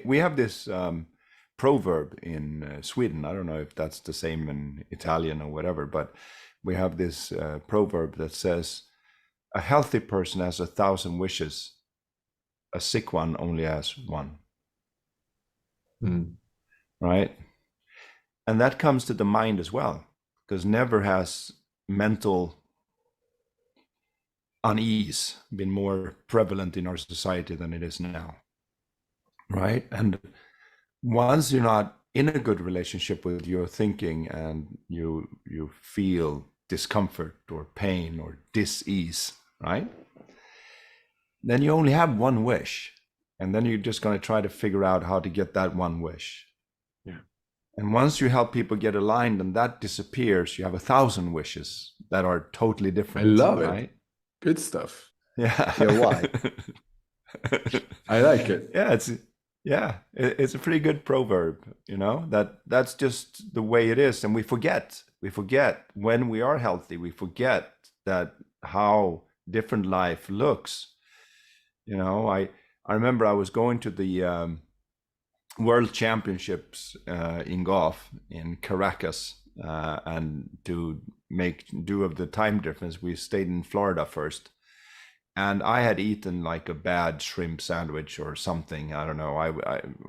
we have this proverb in Sweden. I don't know if that's the same in Italian or whatever, but we have this proverb that says, a healthy person has 1,000 wishes, a sick one only has one. Right? And that comes to the mind as well, because never has mental unease been more prevalent in our society than it is now. Right? And once you're not in a good relationship with your thinking and you feel discomfort or pain or dis-ease, right? Then you only have one wish. And then you're just going to try to figure out how to get that one wish. Yeah. And once you help people get aligned and that disappears, you have 1,000 wishes that are totally different. I love right? it. Good stuff. Yeah. Yeah, why? I like it. Yeah, it's a pretty good proverb, you know, that's just the way it is. And we forget when we are healthy, we forget that how different life looks. You know, I remember I was going to the World Championships in golf in Caracas, and to make do of the time difference, we stayed in Florida first. And I had eaten like a bad shrimp sandwich or something. I don't know.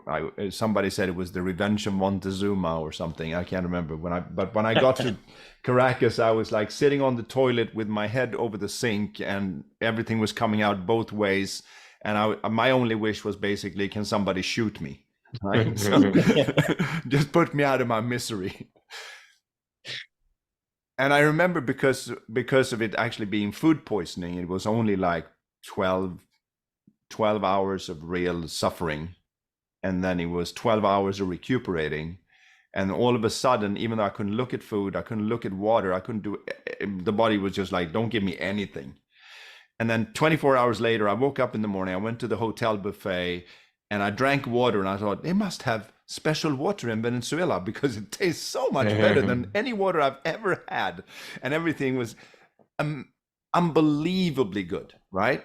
I somebody said it was the Revenge of Montezuma or something. I can't remember. But when I got to Caracas, I was like sitting on the toilet with my head over the sink, and everything was coming out both ways. And my only wish was basically, can somebody shoot me? Right? So, just put me out of my misery. And I remember because of it actually being food poisoning, it was only like 12 hours of real suffering. And then it was 12 hours of recuperating. And all of a sudden, even though I couldn't look at food, I couldn't look at water, I couldn't do, the body was just like, don't give me anything. And then 24 hours later, I woke up in the morning, I went to the hotel buffet and I drank water, and I thought, they must have special water in Venezuela because it tastes so much better than any water I've ever had. And everything was unbelievably good, right?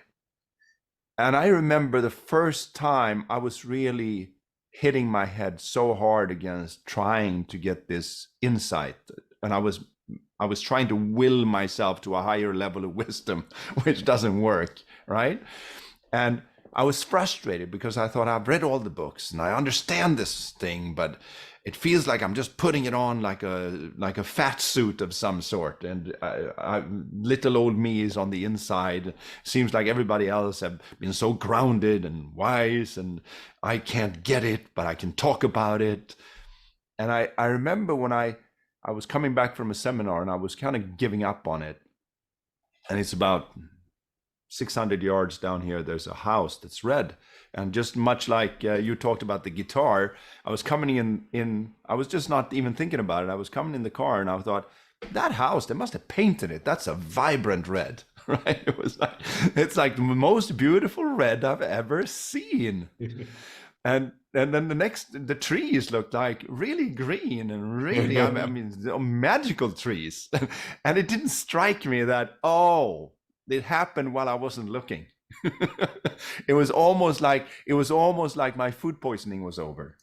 And I remember the first time I was really hitting my head so hard against trying to get this insight. And I was trying to will myself to a higher level of wisdom, which doesn't work, right? And I was frustrated because I thought, I've read all the books and I understand this thing, but it feels like I'm just putting it on like a fat suit of some sort. And little old me is on the inside. Seems like everybody else have been so grounded and wise, and I can't get it, but I can talk about it. And I remember when I was coming back from a seminar and I was kind of giving up on it. And it's about 600 yards down here, there's a house that's red. And just much like you talked about the guitar, I was coming in, I was just not even thinking about it. I was coming in the car and I thought, that house, they must have painted it. That's a vibrant red, right? It's like the most beautiful red I've ever seen. And then the trees looked like really green and really, I mean, magical trees. And it didn't strike me that, it happened while I wasn't looking. It was almost like my food poisoning was over.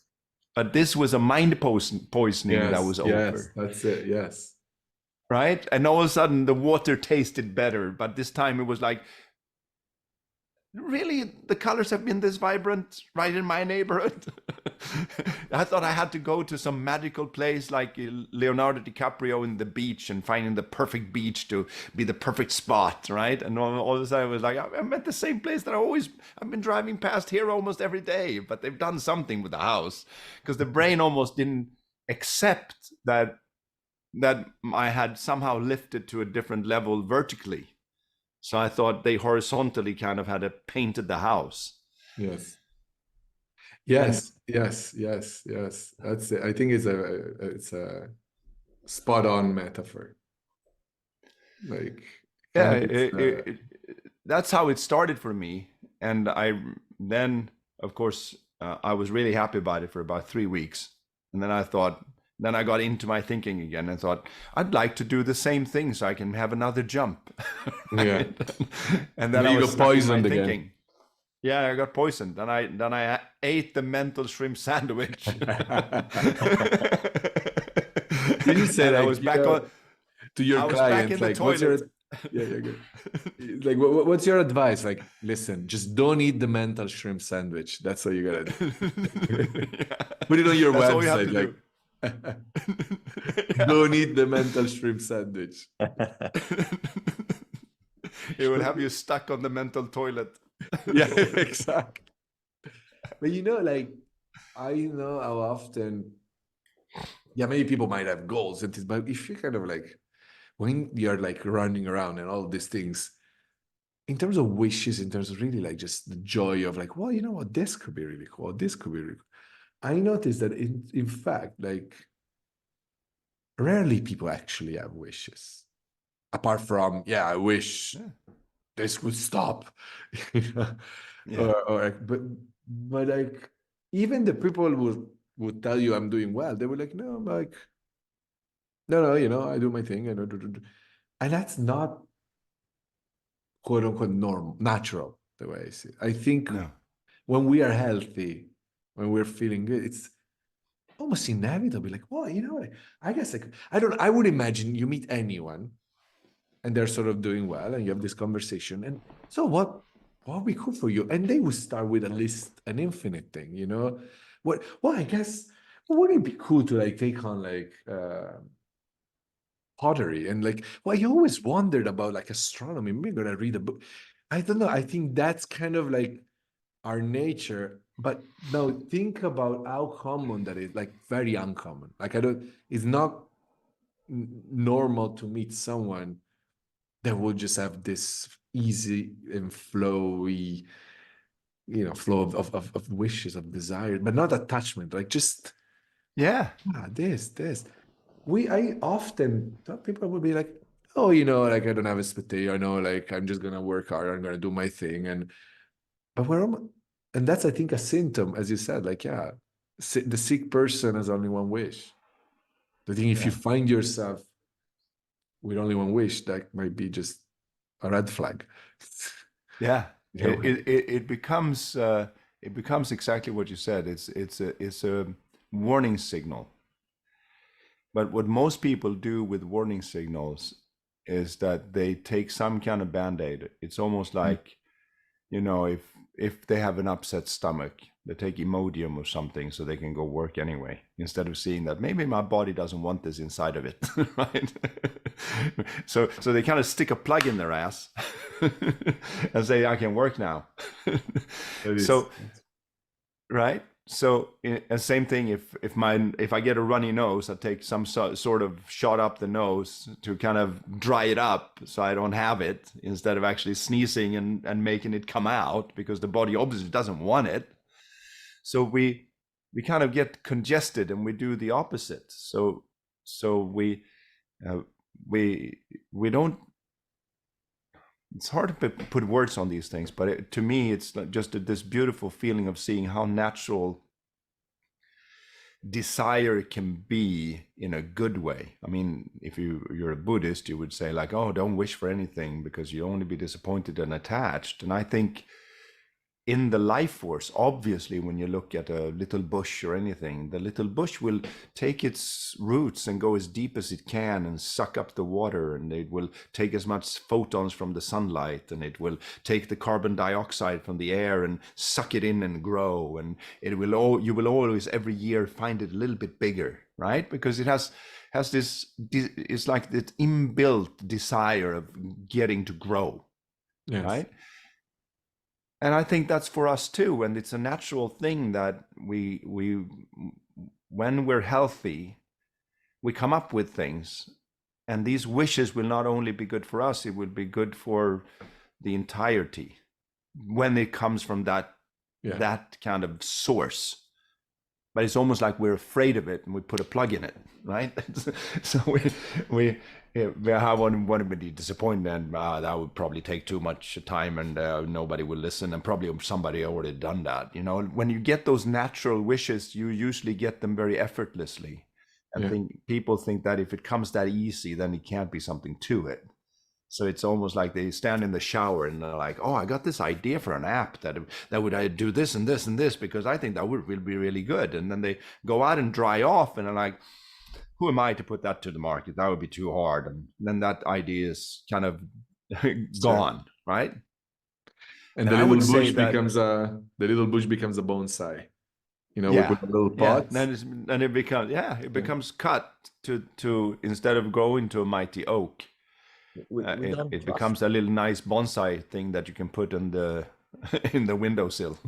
But this was a mind poisoning that was over. Yes, that's it. Yes. Right? And all of a sudden the water tasted better, but this time it was like, really, the colors have been this vibrant right in my neighborhood? I thought I had to go to some magical place like Leonardo DiCaprio in the beach and finding the perfect beach to be the perfect spot, right? And all of a sudden I was like, I'm at the same place that I've been driving past here almost every day, but they've done something with the house, because the brain almost didn't accept that I had somehow lifted to a different level vertically. So I thought they horizontally kind of had painted the house. Yes. That's it. I think it's a spot on metaphor. Like, that's how it started for me. And then of course I was really happy about it for about 3 weeks. And then I got into my thinking again and thought, I'd like to do the same thing so I can have another jump. Yeah. And then you I was got poisoned again. Thinking. Yeah, I got poisoned. Then I ate the mental shrimp sandwich. Can you say And I like, was back on to your I was back clients, in the like, what's your, toilet. yeah, yeah, good. Like, what's your advice? Like, listen, just don't eat the mental shrimp sandwich. That's what you gotta do. Yeah. Put it on your That's all you have website, to do. like, Yeah. don't eat the mental shrimp sandwich. It will have you stuck on the mental toilet. Yeah, exactly. But like, I know how often, yeah, many people might have goals and things, but if you kind of like, when you're like running around and all these things, in terms of wishes, in terms of really like just the joy of like, well, you know what, this could be really cool, this could be really cool. I noticed that in fact, like, rarely people actually have wishes. Apart from, yeah, I wish Yeah. this would stop. You know? Yeah. But like, even the people would tell you I'm doing well, they were like, no, I'm like, no, I do my thing, and and that's not quote unquote normal, natural, the way I see it. I think No. when we are healthy, when we're feeling good, it's almost inevitable. Like, well, like, I guess like I would imagine you meet anyone and they're sort of doing well, and you have this conversation, and so what would be cool for you? And they would start with an infinite thing, What well, I guess wouldn't it be cool to like take on like pottery and like well, I always wondered about like astronomy. Maybe I'm gonna read a book. I don't know. I think that's kind of like our nature. But now think about how common that is, like very uncommon. Like I don't, it's not normal to meet someone that will just have this easy and flowy, flow of wishes, of desire, but not attachment, like just Yeah. this. I often thought people would be like, oh, like I don't have a spectator, I know, like I'm just gonna work hard, I'm gonna do my thing, but and that's I think a symptom, as you said, like yeah, the sick person has only one wish. I think if you Yeah. find yourself with only one wish, that might be just a red flag. Yeah. You know? It becomes exactly what you said. It's a warning signal. But what most people do with warning signals is that they take some kind of band-aid. It's almost like, if they have an upset stomach, they take Imodium or something so they can go work anyway, instead of seeing that maybe my body doesn't want this inside of it, right? So they kind of stick a plug in their ass and say, I can work now. That is. So right, so and same thing, if I get a runny nose, I take some sort of shot up the nose to kind of dry it up so I don't have it, instead of actually sneezing and making it come out, because the body obviously doesn't want it. So we kind of get congested and we do the opposite. So uh, we we don't, it's hard to put words on these things, but to me it's like just this beautiful feeling of seeing how natural desire can be in a good way. I mean, if you're a Buddhist, you would say like, oh, don't wish for anything because you only be disappointed and attached. And I think in the life force, obviously, when you look at a little bush or anything, the little bush will take its roots and go as deep as it can and suck up the water, and it will take as much photons from the sunlight, and it will take the carbon dioxide from the air and suck it in and grow, and you will always every year find it a little bit bigger, right? Because it has this, it's like that inbuilt desire of getting to grow, Yes. right? And I think that's for us too, and it's a natural thing that we when we're healthy, we come up with things, and these wishes will not only be good for us, it will be good for the entirety when it comes from that Yeah. that kind of source. But it's almost like we're afraid of it and we put a plug in it, right? So we I want to be disappointed, and that would probably take too much time, and nobody will listen, and probably somebody already done that. When you get those natural wishes, you usually get them very effortlessly, and Yeah. people think that if it comes that easy, then it can't be something to it. So it's almost like they stand in the shower and they're like, "Oh, I got this idea for an app that would I do this and this and this because I think that will be really good." And then they go out and dry off, and they're like, "Who am I to put that to the market? That would be too hard." And then that idea is kind of Sure. gone, right? And And I would say that, the little bush becomes a bonsai, you know, yeah, with a little yeah. pot. Then it becomes, yeah, it Yeah. becomes cut to instead of growing to a mighty oak. We don't It trust. becomes a little nice bonsai thing that you can put in the in the windowsill.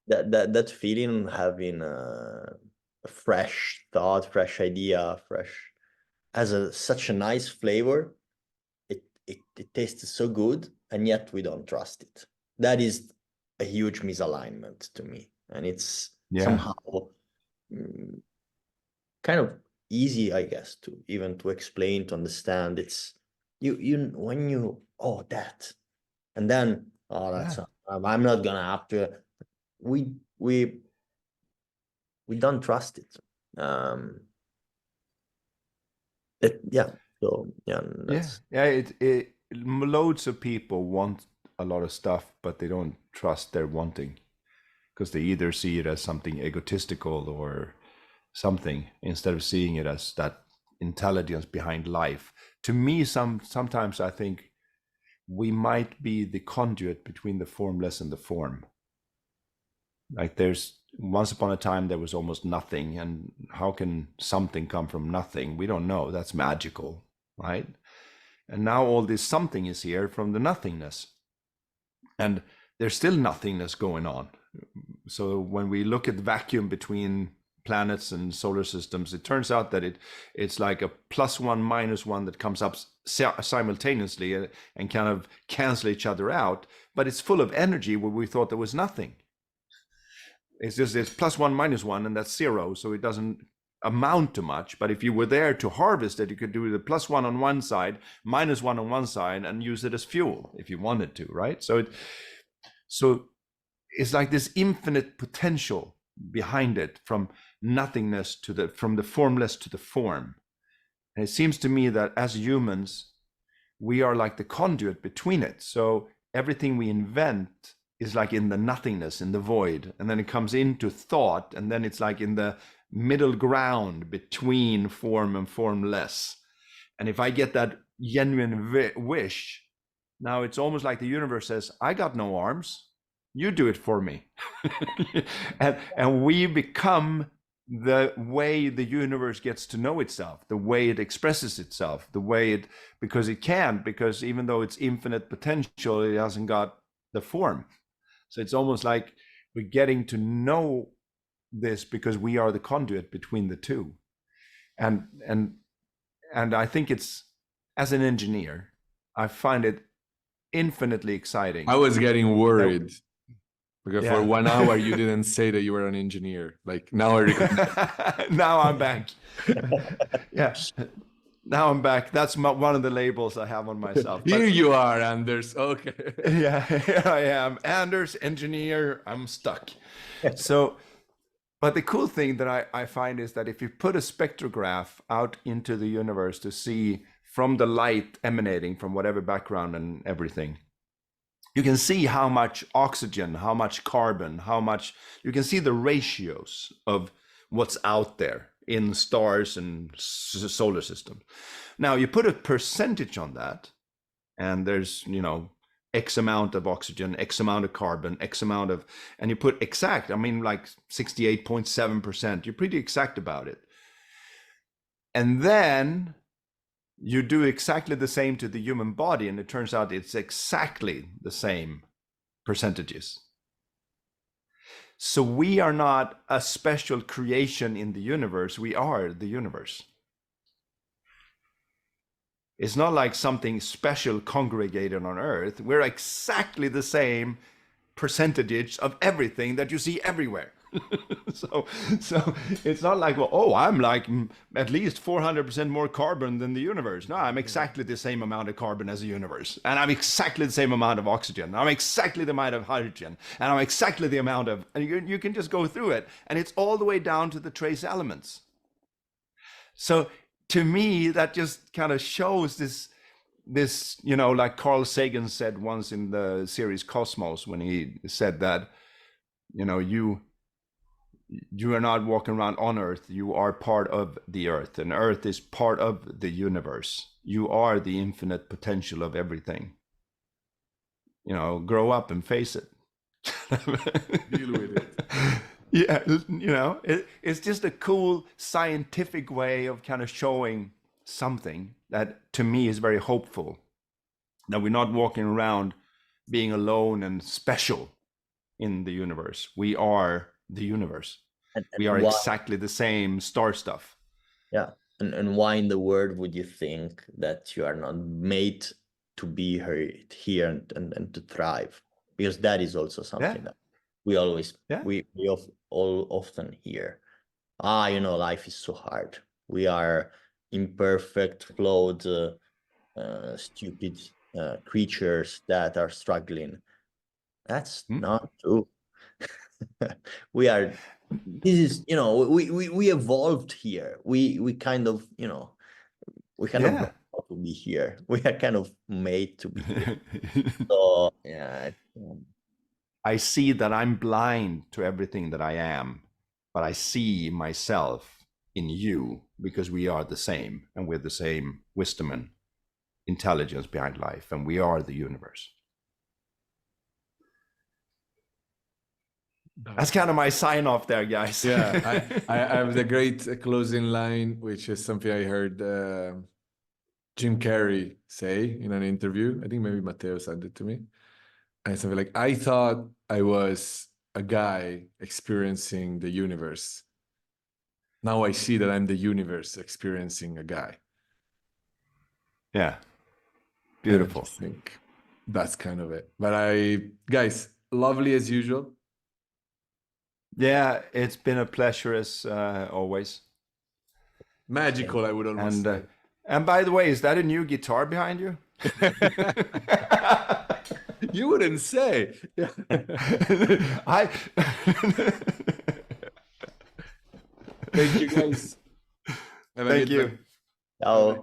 That feeling, having a fresh thought, fresh idea, fresh, has such a nice flavor. It tastes so good, and yet we don't trust it. That is a huge misalignment to me, and it's Yeah. somehow kind of easy, I guess, to even to explain, to understand. It's you when you, oh, that, and then, oh, that's Yeah. I'm not gonna have to. We don't trust it. Yeah. So yeah, that's It loads of people want a lot of stuff, but they don't trust their wanting because they either see it as something egotistical or something instead of seeing it as that intelligence behind life. To me, sometimes I think we might be the conduit between the formless and the form. Like there's once upon a time there was almost nothing, and how can something come from nothing? We don't know. That's magical, right? And now all this something is here from the nothingness, and there's still nothingness going on. So when we look at the vacuum between planets and solar systems, it turns out that it's like a +1 -1 that comes up simultaneously and kind of cancel each other out, but it's full of energy where we thought there was nothing. It's just it's +1 -1, and that's 0, so it doesn't amount to much. But if you were there to harvest it, you could do the +1 on one side, -1 on one side, and use it as fuel if you wanted to, right? So it's like this infinite potential behind it, from nothingness to from the formless to the form. And it seems to me that as humans, we are like the conduit between it. So everything we invent is like in the nothingness, in the void, and then it comes into thought, and then it's like in the middle ground between form and formless. And if I get that genuine wish, now it's almost like the universe says, I got no arms, you do it for me. and we become the way the universe gets to know itself, the way it expresses itself, the way it, because even though it's infinite potential, it hasn't got the form. So it's almost like we're getting to know this because we are the conduit between the two. And I think it's, as an engineer, I find it infinitely exciting. I was getting worried because for Yeah. 1 hour you didn't say that you were an engineer. Like now I recognize. Now I'm back. Yeah. Now I'm back. That's one of the labels I have on myself. Here you are, Anders. Okay. Yeah, here I am. Anders, engineer, I'm stuck. So, but the cool thing that I find is that if you put a spectrograph out into the universe to see from the light emanating from whatever background and everything, you can see how much oxygen, how much carbon, you can see the ratios of what's out there in stars and solar systems. Now you put a percentage on that, and there's, X amount of oxygen, X amount of carbon, X amount of, and you put exact, like 68.7%, you're pretty exact about it. And then you do exactly the same to the human body, and it turns out it's exactly the same percentages. So we are not a special creation in the universe, we are the universe. It's not like something special congregated on Earth. We're exactly the same percentage of everything that you see everywhere. so it's not like, well, oh, I'm like at least 400% more carbon than the universe. No, I'm exactly the same amount of carbon as the universe, and I'm exactly the same amount of oxygen, I'm exactly the amount of hydrogen, and I'm exactly the amount of, and you can just go through it, and it's all the way down to the trace elements. So to me, that just kind of shows this this, you know, like Carl Sagan said once in the series Cosmos, when he said that, you know, you are not walking around on Earth, you are part of the Earth, and Earth is part of the universe. You are the infinite potential of everything. You know, grow up and face it. Deal with it. Yeah, you know, it's just a cool scientific way of kind of showing something that to me is very hopeful. That we're not walking around being alone and special in the universe. We are the universe. And We are why, exactly the same star stuff. yeah. And why in the world would you think that you are not made to be here and to thrive? Because that is also something that we always, Yeah. we all often hear. You know, life is so hard. We are imperfect, flawed, stupid creatures that are struggling. That's not true. We are, this is, you know, we evolved here. We kind of, you know, we kind of know how to be here. We are kind of made to be here. So yeah. I see that I'm blind to everything that I am, but I see myself in you because we are the same, and we're the same wisdom and intelligence behind life, and we are the universe. That's kind of my sign off there, guys. Yeah, I have the great closing line, which is something I heard Jim Carrey say in an interview. I think maybe Matteo sent it to me. And something like, I thought I was a guy experiencing the universe. Now I see that I'm the universe experiencing a guy. Yeah. Beautiful. I think that's kind of it. But guys, lovely as usual. Yeah, it's been a pleasure as always. Magical, I would almost say. And by the way, is that a new guitar behind you? You wouldn't say. I Thank you, guys. Thank you. Ciao.